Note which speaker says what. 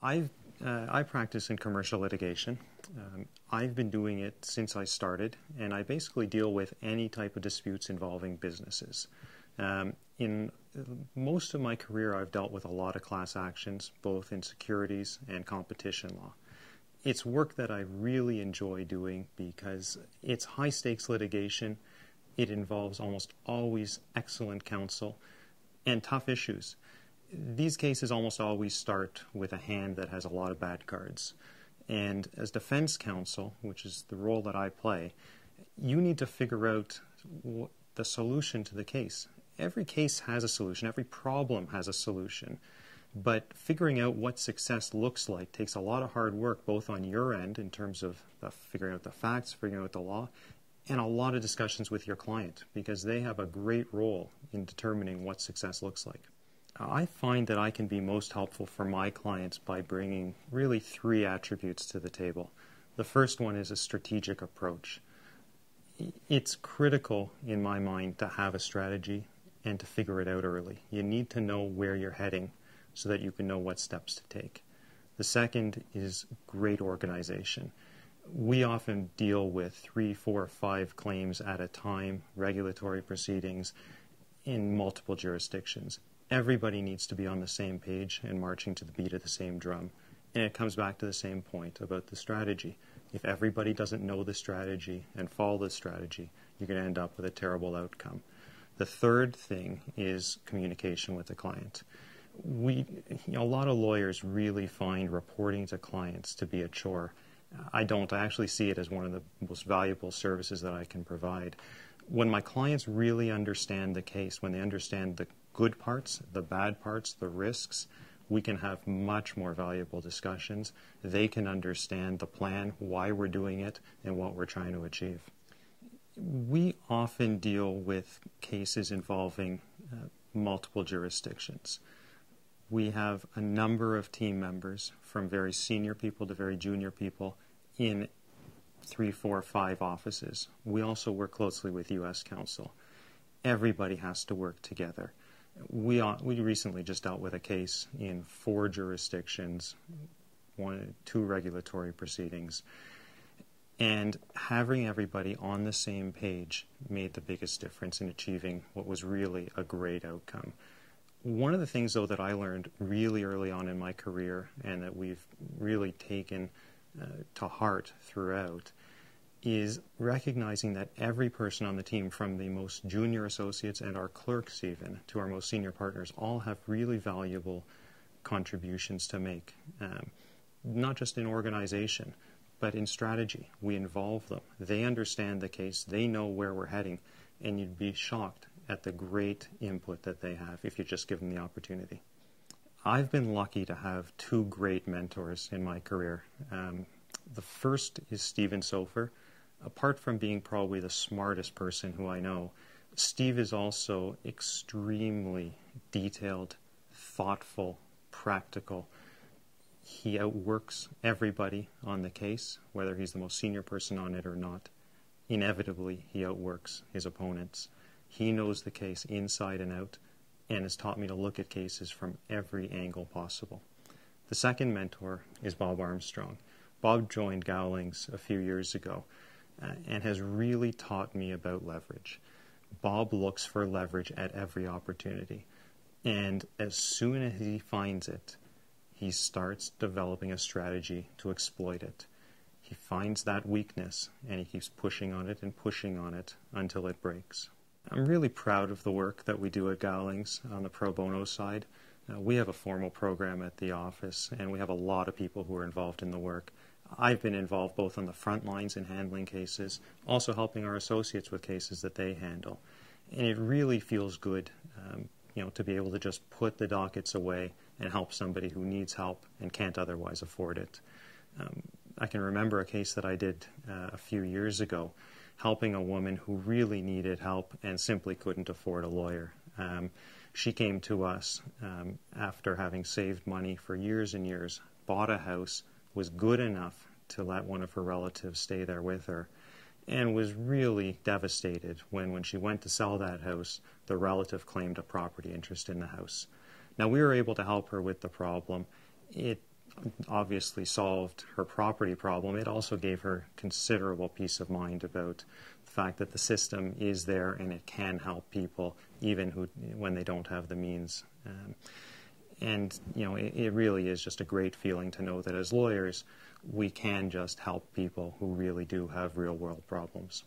Speaker 1: I practice in commercial litigation. I've been doing it since I started, and I basically deal with any type of disputes involving businesses. In most of my career, I've dealt with a lot of class actions, both in securities and competition law. It's work that I really enjoy doing because it's high-stakes litigation. It involves almost always excellent counsel and tough issues. These cases almost always start with a hand that has a lot of bad cards. And as defense counsel, which is the role that I play, you need to figure out the solution to the case. Every case has a solution. Every problem has a solution. But figuring out what success looks like takes a lot of hard work, both on your end in terms of figuring out the facts, figuring out the law, and a lot of discussions with your client, because they have a great role in determining what success looks like. I find that I can be most helpful for my clients by bringing really 3 attributes to the table. The first one is a strategic approach. It's critical, in my mind, to have a strategy and to figure it out early. You need to know where you're heading so that you can know what steps to take. The second is great organization. We often deal with 3, 4, 5 claims at a time, regulatory proceedings in multiple jurisdictions. Everybody needs to be on the same page and marching to the beat of the same drum. And it comes back to the same point about the strategy. If everybody doesn't know the strategy and follow the strategy, you're going to end up with a terrible outcome. The third thing is communication with the client. A lot of lawyers really find reporting to clients to be a chore. I don't. I actually see it as one of the most valuable services that I can provide. When my clients really understand the case, when they understand the good parts, the bad parts, the risks, we can have much more valuable discussions. They can understand the plan, why we're doing it, and what we're trying to achieve. We often deal with cases involving multiple jurisdictions. We have a number of team members, from very senior people to very junior people, in 3, 4, 5 offices. We also work closely with U.S. counsel. Everybody has to work together. We recently just dealt with a case in 4 jurisdictions, 2 regulatory proceedings, and having everybody on the same page made the biggest difference in achieving what was really a great outcome. One of the things, though, that I learned really early on in my career, and that we've really taken to heart throughout, is recognizing that every person on the team, from the most junior associates and our clerks even to our most senior partners, all have really valuable contributions to make, not just in organization, but in strategy. We involve them. They understand the case. They know where we're heading, and you'd be shocked at the great input that they have if you just give them the opportunity. I've been lucky to have 2 great mentors in my career. The first is Stephen Soffer. Apart from being probably the smartest person who I know, Steve is also extremely detailed, thoughtful, practical. He outworks everybody on the case, whether he's the most senior person on it or not. Inevitably, he outworks his opponents. He knows the case inside and out, and has taught me to look at cases from every angle possible. The second mentor is Bob Armstrong. Bob joined Gowling's a few years ago and has really taught me about leverage. Bob looks for leverage at every opportunity, and as soon as he finds it, he starts developing a strategy to exploit it. He finds that weakness, and he keeps pushing on it and pushing on it until it breaks. I'm really proud of the work that we do at Gowling's on the pro bono side. We have a formal program at the office, and we have a lot of people who are involved in the work. I've been involved both on the front lines in handling cases, also helping our associates with cases that they handle. And it really feels good, to be able to just put the dockets away and help somebody who needs help and can't otherwise afford it. I can remember a case that I did a few years ago, helping a woman who really needed help and simply couldn't afford a lawyer. She came to us after having saved money for years and years, bought a house, was good enough to let one of her relatives stay there with her, and was really devastated when she went to sell that house, the relative claimed a property interest in the house. Now, we were able to help her with the problem. It obviously solved her property problem, it also gave her considerable peace of mind about the fact that the system is there and it can help people even when they don't have the means. And it really is just a great feeling to know that as lawyers we can just help people who really do have real world problems.